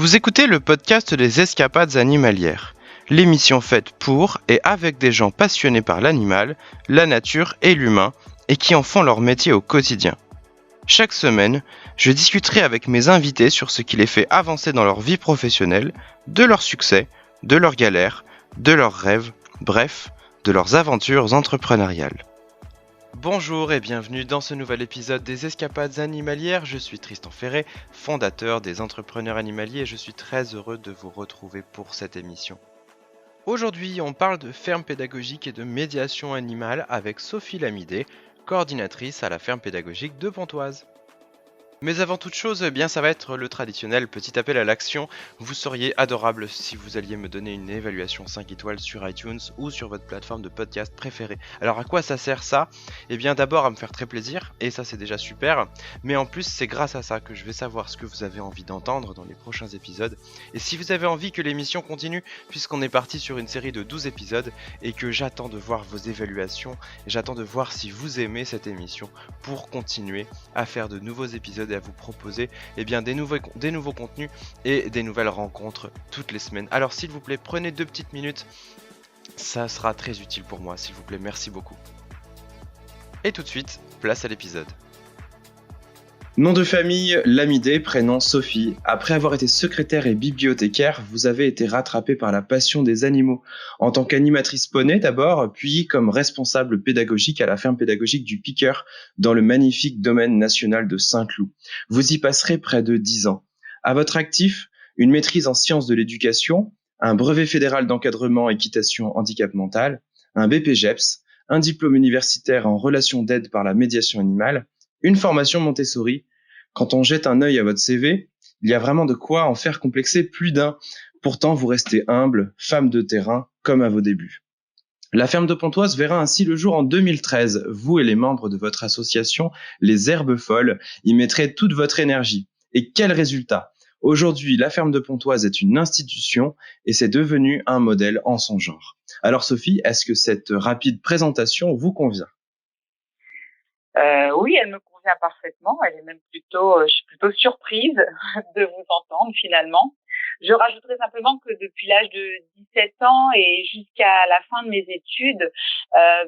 Vous écoutez le podcast des Escapades animalières, l'émission faite pour et avec des gens passionnés par l'animal, la nature et l'humain, et qui en font leur métier au quotidien. Chaque semaine, je discuterai avec mes invités sur ce qui les fait avancer dans leur vie professionnelle, de leurs succès, de leurs galères, de leurs rêves, bref, de leurs aventures entrepreneuriales. Bonjour et bienvenue dans ce nouvel épisode des Escapades animalières. Je suis Tristan Ferré, fondateur des Entrepreneurs Animaliers et je suis très heureux de vous retrouver pour cette émission. Aujourd'hui, on parle de ferme pédagogique et de médiation animale avec Sophie Lamidé, coordinatrice à la ferme pédagogique de Pontoise. Mais avant toute chose, ça va être le traditionnel petit appel à l'action. Vous seriez adorable si vous alliez me donner une évaluation 5 étoiles sur iTunes ou sur votre plateforme de podcast préférée. Alors à quoi ça sert ça ? D'abord à me faire très plaisir, et ça c'est déjà super, mais en plus c'est grâce à ça que je vais savoir ce que vous avez envie d'entendre dans les prochains épisodes. Et si vous avez envie que l'émission continue, puisqu'on est parti sur une série de 12 épisodes, et que j'attends de voir vos évaluations, et j'attends de voir si vous aimez cette émission pour continuer à faire de nouveaux épisodes et à vous proposer des nouveaux contenus et des nouvelles rencontres toutes les semaines. Alors s'il vous plaît, prenez 2 petites minutes, ça sera très utile pour moi, s'il vous plaît, merci beaucoup. Et tout de suite, place à l'épisode. Nom de famille, Lamidé, prénom Sophie. Après avoir été secrétaire et bibliothécaire, vous avez été rattrapée par la passion des animaux. En tant qu'animatrice poney d'abord, puis comme responsable pédagogique à la ferme pédagogique du Piqueur, dans le magnifique domaine national de Saint-Cloud. Vous y passerez près de 10 ans. À votre actif, une maîtrise en sciences de l'éducation, un brevet fédéral d'encadrement équitation handicap mental, un BPGEPS, un diplôme universitaire en relations d'aide par la médiation animale, une formation Montessori. Quand on jette un œil à votre CV, il y a vraiment de quoi en faire complexer plus d'un. Pourtant, vous restez humble, femme de terrain, comme à vos débuts. La ferme de Pontoise verra ainsi le jour en 2013. Vous et les membres de votre association, les Herbes Folles, y mettrez toute votre énergie. Et quel résultat ! Aujourd'hui, la ferme de Pontoise est une institution et c'est devenu un modèle en son genre. Alors Sophie, est-ce que cette rapide présentation vous convient ? Oui, elle me convient parfaitement. Elle est même je suis plutôt surprise de vous entendre finalement. Je rajouterai simplement que depuis l'âge de 17 ans et jusqu'à la fin de mes études,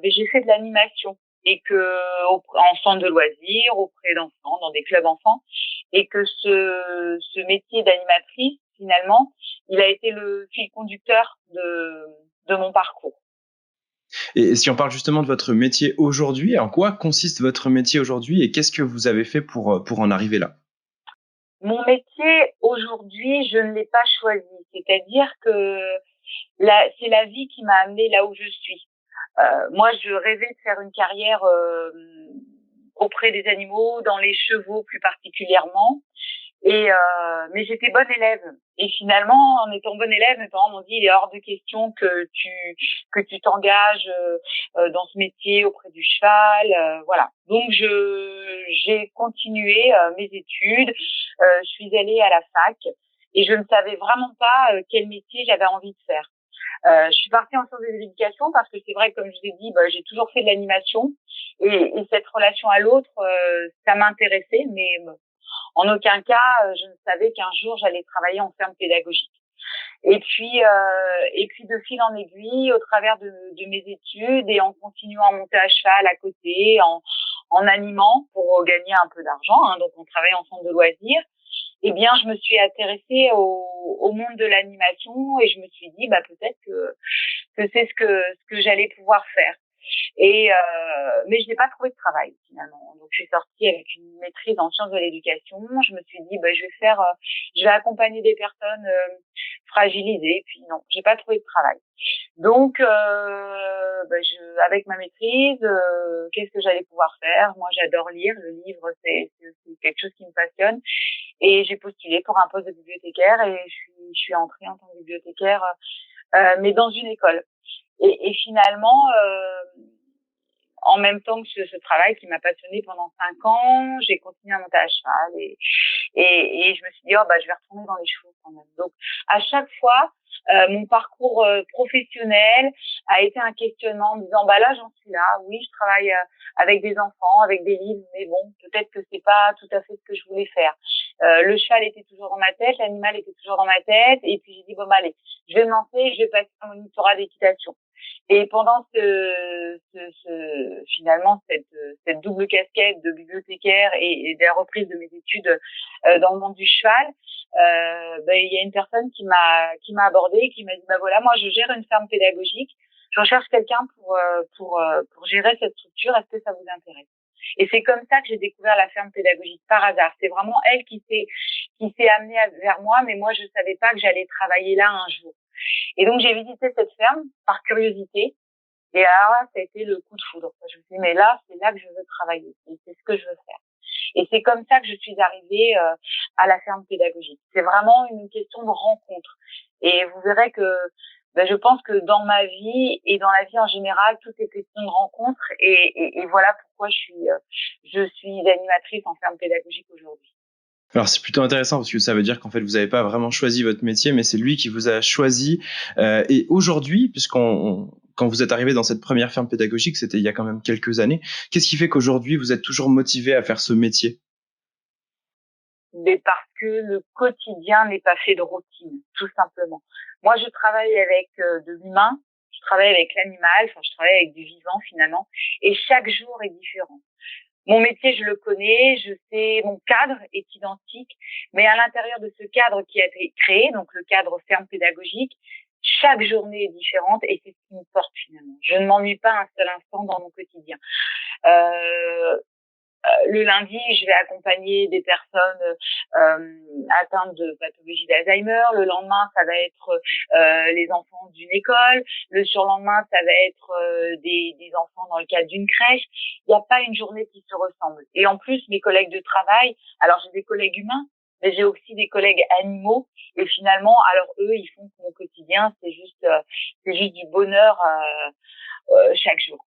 j'ai fait de l'animation et en centre de loisirs, auprès d'enfants, dans des clubs enfants, et que ce métier d'animatrice, finalement, il a été le fil conducteur de mon parcours. Et si on parle justement de votre métier aujourd'hui, en quoi consiste votre métier aujourd'hui et qu'est-ce que vous avez fait pour en arriver là ? Mon métier aujourd'hui, je ne l'ai pas choisi. C'est-à-dire que c'est la vie qui m'a amenée là où je suis. Moi, je rêvais de faire une carrière auprès des animaux, dans les chevaux plus particulièrement. Mais j'étais bonne élève. Et finalement, en étant bonne élève, mes parents m'ont dit il est hors de question que tu t'engages dans ce métier auprès du cheval, voilà. Donc j'ai continué mes études. Je suis allée à la fac et je ne savais vraiment pas quel métier j'avais envie de faire. Je suis partie en sciences de l'éducation parce que c'est vrai que, comme je vous ai dit, j'ai toujours fait de l'animation et cette relation à l'autre, ça m'intéressait, mais en aucun cas, je ne savais qu'un jour j'allais travailler en ferme pédagogique. Et puis de fil en aiguille, au travers de mes études et en continuant à monter à cheval à côté, en animant pour gagner un peu d'argent, donc on travaille en centre de loisirs. Je me suis intéressée au monde de l'animation et je me suis dit peut-être que c'est ce que j'allais pouvoir faire. Mais je n'ai pas trouvé de travail finalement. Donc je suis sortie avec une maîtrise en sciences de l'éducation. Je me suis dit je vais accompagner des personnes fragilisées. Puis non, j'ai pas trouvé de travail. Donc avec ma maîtrise, qu'est-ce que j'allais pouvoir faire ? Moi, j'adore lire. Le livre, c'est quelque chose qui me passionne. Et j'ai postulé pour un poste de bibliothécaire et je suis entrée en tant que bibliothécaire, mais dans une école. Et finalement, en même temps que ce travail qui m'a passionnée pendant 5 ans, j'ai continué à monter à cheval et je me suis dit je vais retourner dans les chevaux quand même. Donc à chaque fois, mon parcours professionnel a été un questionnement en me disant là j'en suis là, oui je travaille avec des enfants, avec des livres, mais bon peut-être que c'est pas tout à fait ce que je voulais faire. Le cheval était toujours dans ma tête, l'animal était toujours dans ma tête, et puis j'ai dit bon bah allez, je vais me lancer, je vais passer un monitorat d'équitation. Et pendant finalement cette double casquette de bibliothécaire et de la reprise de mes études dans le monde du cheval, il y a une personne qui m'a abordée et qui m'a dit bah voilà, moi je gère une ferme pédagogique, je recherche quelqu'un pour gérer cette structure, est-ce que ça vous intéresse? Et c'est comme ça que j'ai découvert la ferme pédagogique par hasard. C'est vraiment elle qui s'est amenée vers moi, mais moi je savais pas que j'allais travailler là un jour. Et donc j'ai visité cette ferme par curiosité. Et alors là, ça a été le coup de foudre. Je me suis dit, mais là, c'est là que je veux travailler. Et c'est ce que je veux faire. Et c'est comme ça que je suis arrivée à la ferme pédagogique. C'est vraiment une question de rencontre. Et vous verrez que je pense que dans ma vie et dans la vie en général, tout est question de rencontre. Et voilà pourquoi je suis animatrice en ferme pédagogique aujourd'hui. Alors c'est plutôt intéressant parce que ça veut dire qu'en fait vous n'avez pas vraiment choisi votre métier, mais c'est lui qui vous a choisi. Et aujourd'hui, quand vous êtes arrivé dans cette première ferme pédagogique, c'était il y a quand même quelques années, qu'est-ce qui fait qu'aujourd'hui vous êtes toujours motivé à faire ce métier? Mais parce que le quotidien n'est pas fait de routine, tout simplement. Moi, je travaille avec de l'humain, je travaille avec l'animal, enfin, je travaille avec du vivant finalement, et chaque jour est différent. Mon métier, je le connais, je sais, mon cadre est identique, mais à l'intérieur de ce cadre qui a été créé, donc le cadre ferme pédagogique, chaque journée est différente et c'est ce qui me porte finalement. Je ne m'ennuie pas un seul instant dans mon quotidien. Le lundi, je vais accompagner des personnes atteintes de pathologie d'Alzheimer. Le lendemain, ça va être les enfants d'une école. Le surlendemain, ça va être des enfants dans le cadre d'une crèche. Il n'y a pas une journée qui se ressemble. Et en plus, mes collègues de travail, alors j'ai des collègues humains, mais j'ai aussi des collègues animaux. Et finalement, alors eux, ils font que mon quotidien, c'est juste du bonheur chaque jour.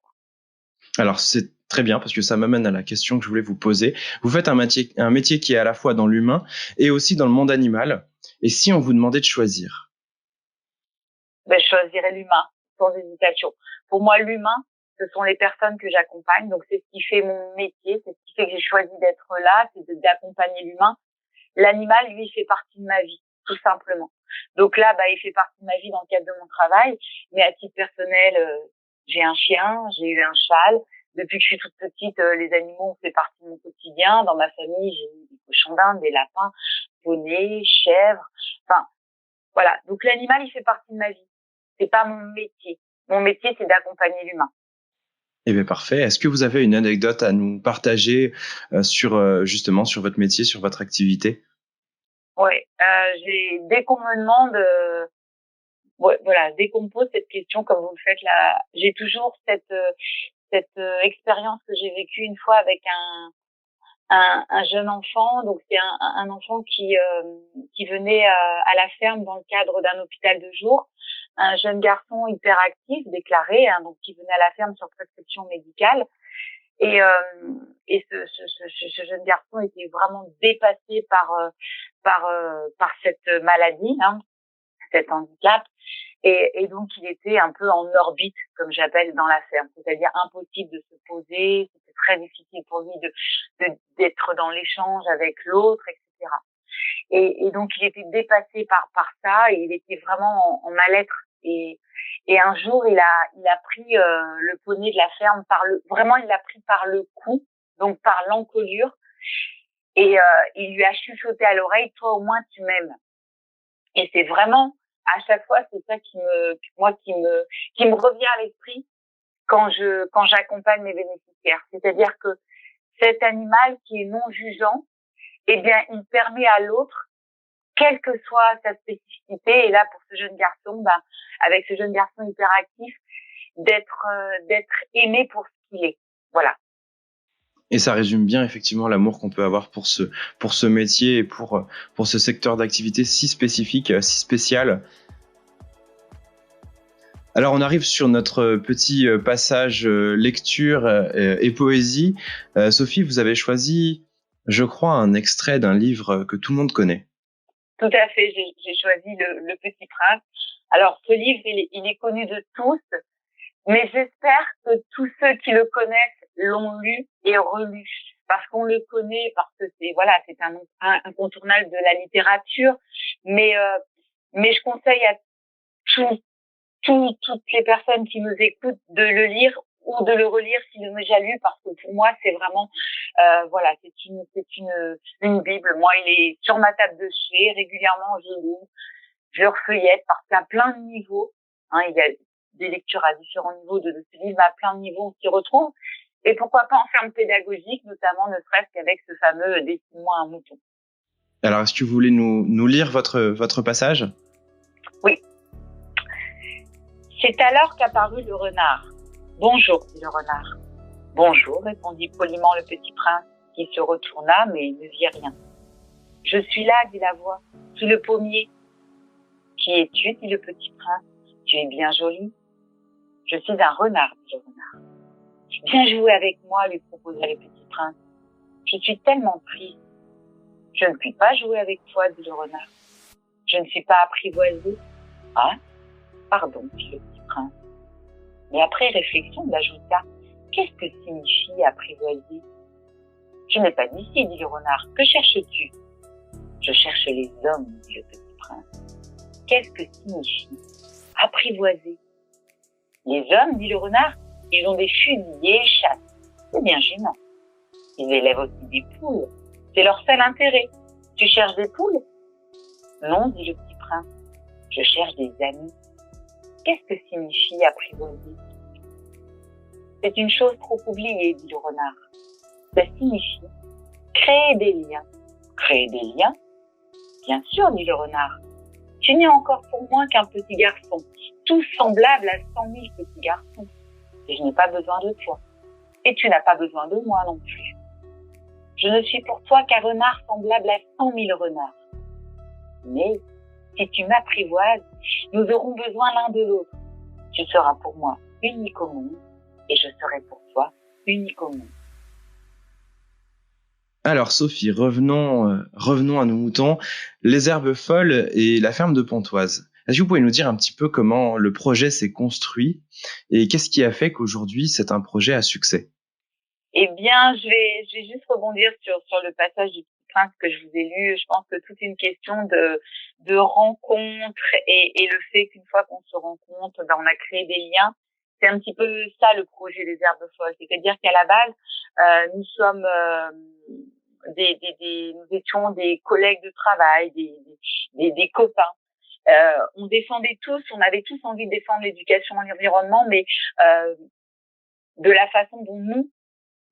Alors c'est très bien parce que ça m'amène à la question que je voulais vous poser. Vous faites un métier qui est à la fois dans l'humain et aussi dans le monde animal. Et si on vous demandait de choisir? Je choisirais l'humain, sans hésitation. Pour moi, l'humain, ce sont les personnes que j'accompagne. Donc, c'est ce qui fait mon métier, c'est ce qui fait que j'ai choisi d'être là, c'est d'accompagner l'humain. L'animal, lui, fait partie de ma vie, tout simplement. Donc là, il fait partie de ma vie dans le cadre de mon travail. Mais à titre personnel, j'ai un chien, j'ai eu un cheval. Depuis que je suis toute petite, les animaux ont fait partie de mon quotidien. Dans ma famille, j'ai eu des cochons d'Inde, des lapins, poneys, chèvres. Enfin, voilà. Donc l'animal, il fait partie de ma vie. C'est pas mon métier. Mon métier, c'est d'accompagner l'humain. Eh bien, parfait. Est-ce que vous avez une anecdote à nous partager justement sur votre métier, sur votre activité? Ouais, dès qu'on me demande, dès qu'on me pose cette question, comme vous le faites là, j'ai toujours cette expérience que j'ai vécue une fois avec un jeune enfant. Donc c'est un enfant qui venait à la ferme dans le cadre d'un hôpital de jour, un jeune garçon hyperactif déclaré, hein, donc qui venait à la ferme sur prescription médicale. Et ce jeune garçon était vraiment dépassé par cette maladie, hein, cet handicap. Et donc, il était un peu en orbite, comme j'appelle, dans la ferme. C'est-à-dire impossible de se poser. C'était très difficile pour lui d'être dans l'échange avec l'autre, etc. Et donc, il était dépassé par ça. Et il était vraiment en mal-être. Et un jour, il a pris le poney de la ferme il l'a pris par le cou, donc par l'encolure. Et il lui a chuchoté à l'oreille, toi au moins tu m'aimes. Et c'est vraiment, à chaque fois, c'est ça qui me revient à l'esprit quand j'accompagne mes bénéficiaires. C'est-à-dire que cet animal qui est non jugeant, eh bien, il permet à l'autre, quelle que soit sa spécificité, et là, pour ce jeune garçon, avec ce jeune garçon hyperactif, d'être aimé pour ce qu'il est. Voilà. Et ça résume bien effectivement l'amour qu'on peut avoir pour ce métier et pour ce secteur d'activité si spécifique, si spécial. Alors on arrive sur notre petit passage lecture et poésie. Sophie, vous avez choisi, je crois, un extrait d'un livre que tout le monde connaît. Tout à fait, j'ai choisi le Petit Prince. Alors ce livre, il est connu de tous, mais j'espère que tous ceux qui le connaissent l'ont lu et relu. parce qu'on le connaît, parce que c'est un incontournable de la littérature, mais je conseille à toutes les personnes qui nous écoutent de le lire ou de le relire s'il n'est déjà lu, parce que pour moi c'est vraiment c'est une bible. Moi, il est sur ma table de chevet, régulièrement je lis, je le refeuillette, parce qu'à plein de niveaux, il y a des lectures à différents niveaux de ce livre, à plein de niveaux on s'y retrouve, et pourquoi pas en termes pédagogiques, notamment ne serait-ce qu'avec ce fameux dessine-moi un mouton. Alors, est-ce que vous voulez nous lire votre passage? Oui. C'est alors qu'apparut le renard. « Bonjour, dit le renard. »« Bonjour, répondit poliment le petit prince, qui se retourna, mais ne vit rien. »« Je suis là, dit la voix, sous le pommier. »« Qui es-tu, dit le petit prince. »« Tu es bien joli. »« Je suis un renard, dit le renard. »« Viens jouer avec moi, lui proposa le petit prince. »« Je suis tellement triste. »« Je ne puis pas jouer avec toi, dit le renard. »« Je ne suis pas apprivoisé. »« Ah, pardon, dit le petit prince. » Mais après réflexion, il ajouta: « Qu'est-ce que signifie apprivoiser ?»« Je n'ai pas d'ici, dit le renard. Que cherches-tu ?»« Je cherche les hommes, dit le petit prince. »« Qu'est-ce que signifie apprivoiser ?»« Les hommes, dit le renard, ils ont des fusils et chassent. C'est bien gênant. Ils élèvent aussi des poules. C'est leur seul intérêt. Tu cherches des poules ?»« Non, dit le petit prince. Je cherche des amis. » Qu'est-ce que signifie apprivoiser ? C'est une chose trop oubliée, dit le renard. Ça signifie créer des liens. Créer des liens ? Bien sûr, dit le renard. Tu n'es encore pour moi qu'un petit garçon, tout semblable à 100 000 petits garçons. Et je n'ai pas besoin de toi. Et tu n'as pas besoin de moi non plus. Je ne suis pour toi qu'un renard semblable à 100 000 renards. Mais si tu m'apprivoises, nous aurons besoin l'un de l'autre. Tu seras pour moi unique au monde, et je serai pour toi unique au monde. Alors Sophie, revenons à nos moutons, les herbes folles et la ferme de Pontoise. Est-ce que vous pouvez nous dire un petit peu comment le projet s'est construit et qu'est-ce qui a fait qu'aujourd'hui c'est un projet à succès ? Eh bien, je vais juste rebondir sur le passage du Petit Prince que je vous ai lu. Je pense que toute une question de rencontre et le fait qu'une fois qu'on se rencontre, on a créé des liens. C'est un petit peu ça le projet des herbes folles. C'est-à-dire qu'à la base, nous sommes nous étions des collègues de travail, des copains. On défendait tous, on avait tous envie de défendre l'éducation et l'environnement, mais de la façon dont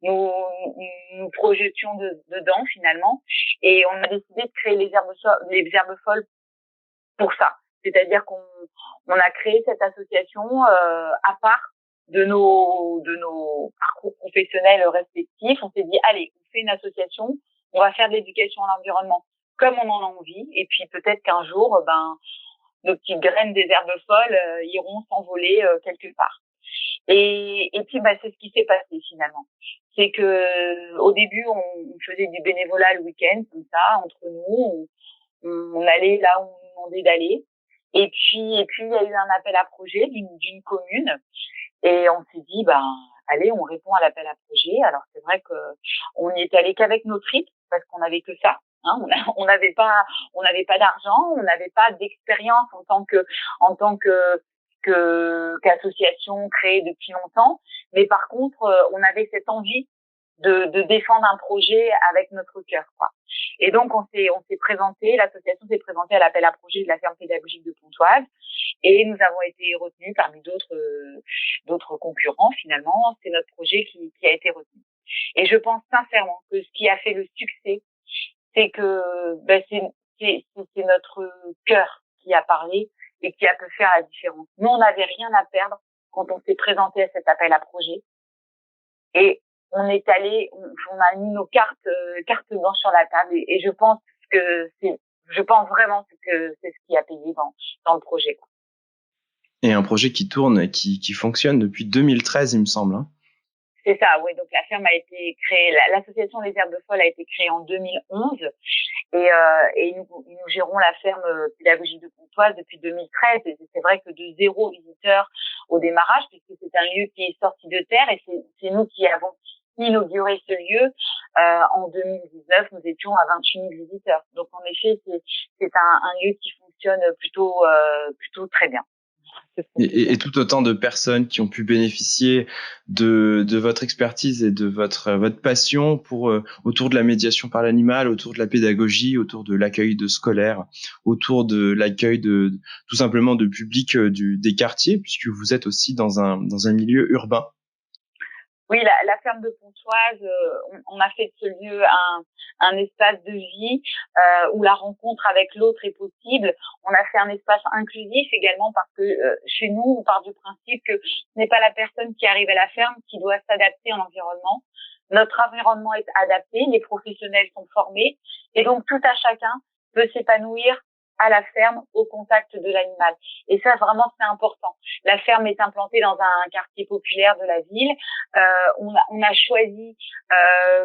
nous projetions dedans finalement, et on a décidé de créer les herbes folles pour ça. C'est-à-dire qu'on a créé cette association à part de nos parcours professionnels respectifs. On s'est dit allez, on fait une association, on va faire de l'éducation à l'environnement comme on en a envie, et puis peut-être qu'un jour, nos petites graines des herbes folles iront s'envoler quelque part. Et puis c'est ce qui s'est passé finalement. C'est que au début on faisait du bénévolat le week-end comme ça entre nous, on allait là où on nous demandait d'aller. Et puis il y a eu un appel à projet d'une commune, et on s'est dit allez, on répond à l'appel à projet. Alors c'est vrai que on n'y est allé qu'avec nos tripes parce qu'on n'avait que ça. On n'avait pas d'argent, on n'avait pas d'expérience en tant qu'association créée depuis longtemps, mais par contre on avait cette envie de défendre un projet avec notre cœur, quoi. Et donc on s'est présenté, l'association s'est présentée à l'appel à projet de la ferme pédagogique de Pontoise, et nous avons été retenus parmi d'autres concurrents. Finalement, c'est notre projet qui a été retenu. Et je pense sincèrement que ce qui a fait le succès, c'est que c'est notre cœur qui a parlé et qui a pu faire la différence. Nous, on n'avait rien à perdre quand on s'est présenté à cet appel à projet, et on est allé, on a mis nos cartes blanches sur la table, et je pense vraiment que c'est ce qui a payé dans le projet, quoi. Et un projet qui tourne et qui fonctionne depuis 2013, il me semble. C'est ça, oui. Donc la ferme a été créée, l'association Les Herbes Folles a été créée en 2011, et nous gérons la ferme pédagogique de Pontoise depuis 2013. Et c'est vrai que de 0 visiteur au démarrage, puisque c'est un lieu qui est sorti de terre, et c'est nous qui avons inauguré ce lieu, en 2019, nous étions à 28 000 visiteurs. Donc en effet, c'est un lieu qui fonctionne plutôt très bien. Et tout autant de personnes qui ont pu bénéficier de votre expertise et de votre passion pour autour de la médiation par l'animal, autour de la pédagogie, autour de l'accueil de scolaires, autour de l'accueil de tout simplement de public des quartiers, puisque vous êtes aussi dans un milieu urbain. Oui, la ferme de Pontoise, on a fait de ce lieu un espace de vie où la rencontre avec l'autre est possible. On a fait un espace inclusif également parce que chez nous, on part du principe que ce n'est pas la personne qui arrive à la ferme qui doit s'adapter à l'environnement. Notre environnement est adapté, les professionnels sont formés et donc tout à chacun peut s'épanouir à la ferme, au contact de l'animal. Et ça, vraiment, c'est important. La ferme est implantée dans un quartier populaire de la ville. On a choisi,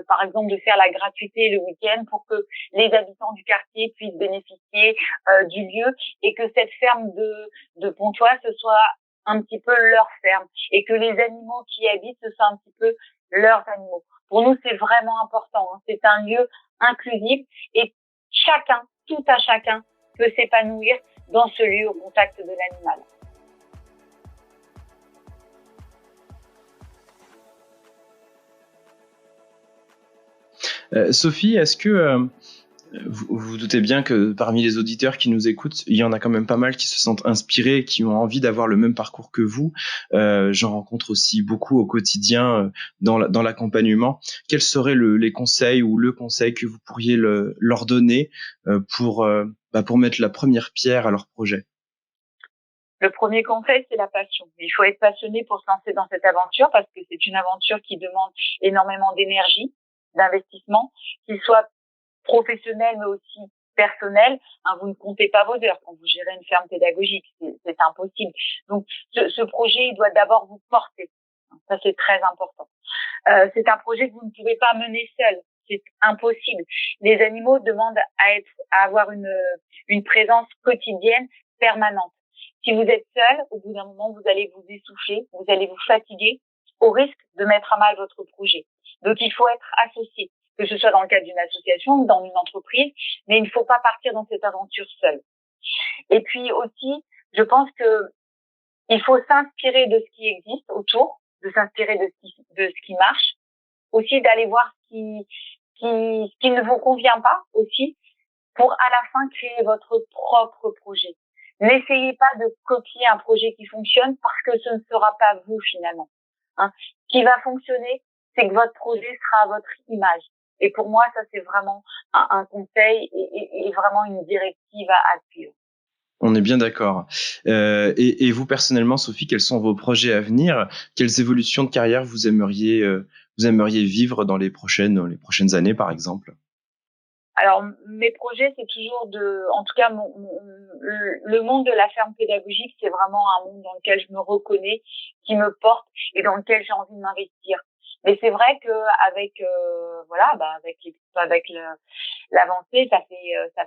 par exemple, de faire la gratuité le week-end pour que les habitants du quartier puissent bénéficier du lieu et que cette ferme de Pontoise, ce soit un petit peu leur ferme et que les animaux qui y habitent, ce soit un petit peu leurs animaux. Pour nous, c'est vraiment important. C'est un lieu inclusif et chacun, tout à chacun, peut s'épanouir dans ce lieu au contact de l'animal. Sophie, est-ce que vous doutez bien que parmi les auditeurs qui nous écoutent, il y en a quand même pas mal qui se sentent inspirés, qui ont envie d'avoir le même parcours que vous. J'en rencontre aussi beaucoup au quotidien dans l'accompagnement. Quels seraient les conseils ou le conseil que vous pourriez leur donner pour mettre la première pierre à leur projet? Le premier conseil, c'est la passion. Il faut être passionné pour se lancer dans cette aventure parce que c'est une aventure qui demande énormément d'énergie, d'investissement, qu'il soit professionnel mais aussi personnel. Vous ne comptez pas vos heures quand vous gérez une ferme pédagogique, c'est impossible. Donc ce projet, il doit d'abord vous porter. Ça, c'est très important. C'est un projet que vous ne pouvez pas mener seul. C'est impossible. Les animaux demandent à avoir une présence quotidienne, permanente. Si vous êtes seul, au bout d'un moment, vous allez vous essouffler, vous allez vous fatiguer, au risque de mettre à mal votre projet. Donc, il faut être associé, que ce soit dans le cadre d'une association ou dans une entreprise, mais il ne faut pas partir dans cette aventure seul. Et puis aussi, je pense que il faut s'inspirer de ce qui existe autour, de s'inspirer de ce qui marche, aussi d'aller voir ce qui ne vous convient pas aussi, pour à la fin créer votre propre projet. N'essayez pas de copier un projet qui fonctionne parce que ce ne sera pas vous finalement. Ce qui va fonctionner, c'est que votre projet sera à votre image. Et pour moi, ça c'est vraiment un conseil et vraiment une directive à suivre. On est bien d'accord. Et vous personnellement, Sophie, quels sont vos projets à venir? Quelles évolutions de carrière vous aimeriez vivre dans les prochaines années, par exemple? Alors, mes projets, c'est toujours en tout cas, le monde de la ferme pédagogique, c'est vraiment un monde dans lequel je me reconnais, qui me porte et dans lequel j'ai envie de m'investir. Mais c'est vrai que avec l'avancée, ça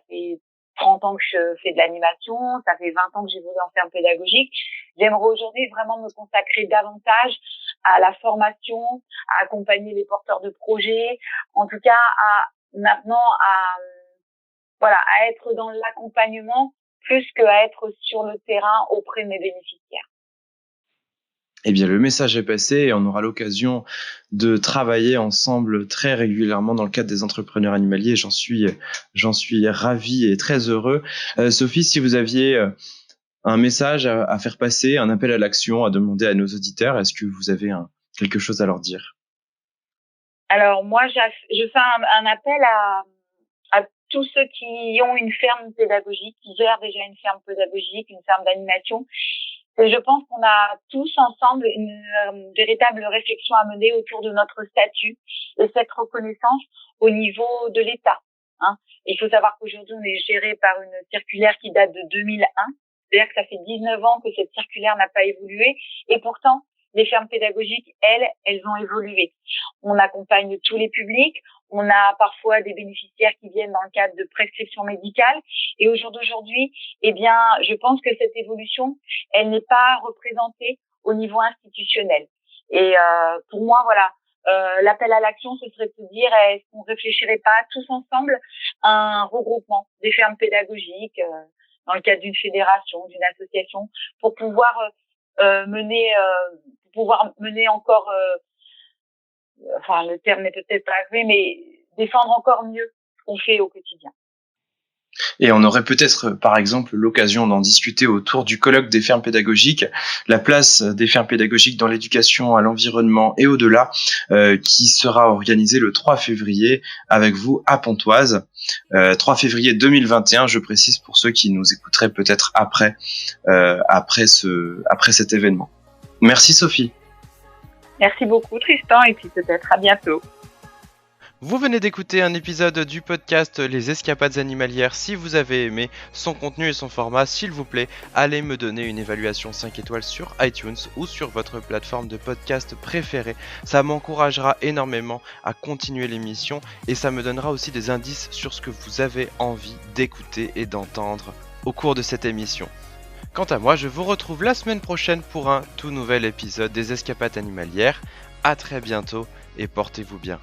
fait 30 ans que je fais de l'animation, ça fait 20 ans que j'évolue en ferme pédagogique. J'aimerais aujourd'hui vraiment me consacrer davantage à la formation, à accompagner les porteurs de projets, en tout cas maintenant à être dans l'accompagnement plus qu'à être sur le terrain auprès de mes bénéficiaires. Eh bien, le message est passé et on aura l'occasion de travailler ensemble très régulièrement dans le cadre des entrepreneurs animaliers. J'en suis ravi et très heureux. Sophie, si vous aviez un message à faire passer, un appel à l'action à demander à nos auditeurs, est-ce que vous avez quelque chose à leur dire? Alors moi, je fais un appel à tous ceux qui ont une ferme pédagogique, qui gèrent déjà une ferme pédagogique, une ferme d'animation. Et je pense qu'on a tous ensemble une véritable réflexion à mener autour de notre statut et cette reconnaissance au niveau de l'État. Il faut savoir qu'aujourd'hui, on est géré par une circulaire qui date de 2001. C'est-à-dire que ça fait 19 ans que cette circulaire n'a pas évolué. Et pourtant, les fermes pédagogiques, elles ont évolué. On accompagne tous les publics. On a parfois des bénéficiaires qui viennent dans le cadre de prescriptions médicales. Et au jour d'aujourd'hui, je pense que cette évolution, elle n'est pas représentée au niveau institutionnel. Et pour moi, l'appel à l'action, ce serait de se dire, est-ce qu'on réfléchirait pas tous ensemble à un regroupement des fermes pédagogiques dans le cadre d'une fédération, d'une association, pour pouvoir mener encore, enfin le terme n'est peut-être pas vrai, mais défendre encore mieux ce qu'on fait au quotidien. Et on aurait peut-être, par exemple, l'occasion d'en discuter autour du colloque des fermes pédagogiques, la place des fermes pédagogiques dans l'éducation à l'environnement et au-delà, qui sera organisé le 3 février avec vous à Pontoise. 3 février 2021, je précise pour ceux qui nous écouteraient peut-être après cet événement. Merci Sophie. Merci beaucoup Tristan, et puis peut-être à bientôt. Vous venez d'écouter un épisode du podcast Les Escapades Animalières. Si vous avez aimé son contenu et son format, s'il vous plaît, allez me donner une évaluation 5 étoiles sur iTunes ou sur votre plateforme de podcast préférée. Ça m'encouragera énormément à continuer l'émission et ça me donnera aussi des indices sur ce que vous avez envie d'écouter et d'entendre au cours de cette émission. Quant à moi, je vous retrouve la semaine prochaine pour un tout nouvel épisode des Escapades Animalières. À très bientôt et portez-vous bien.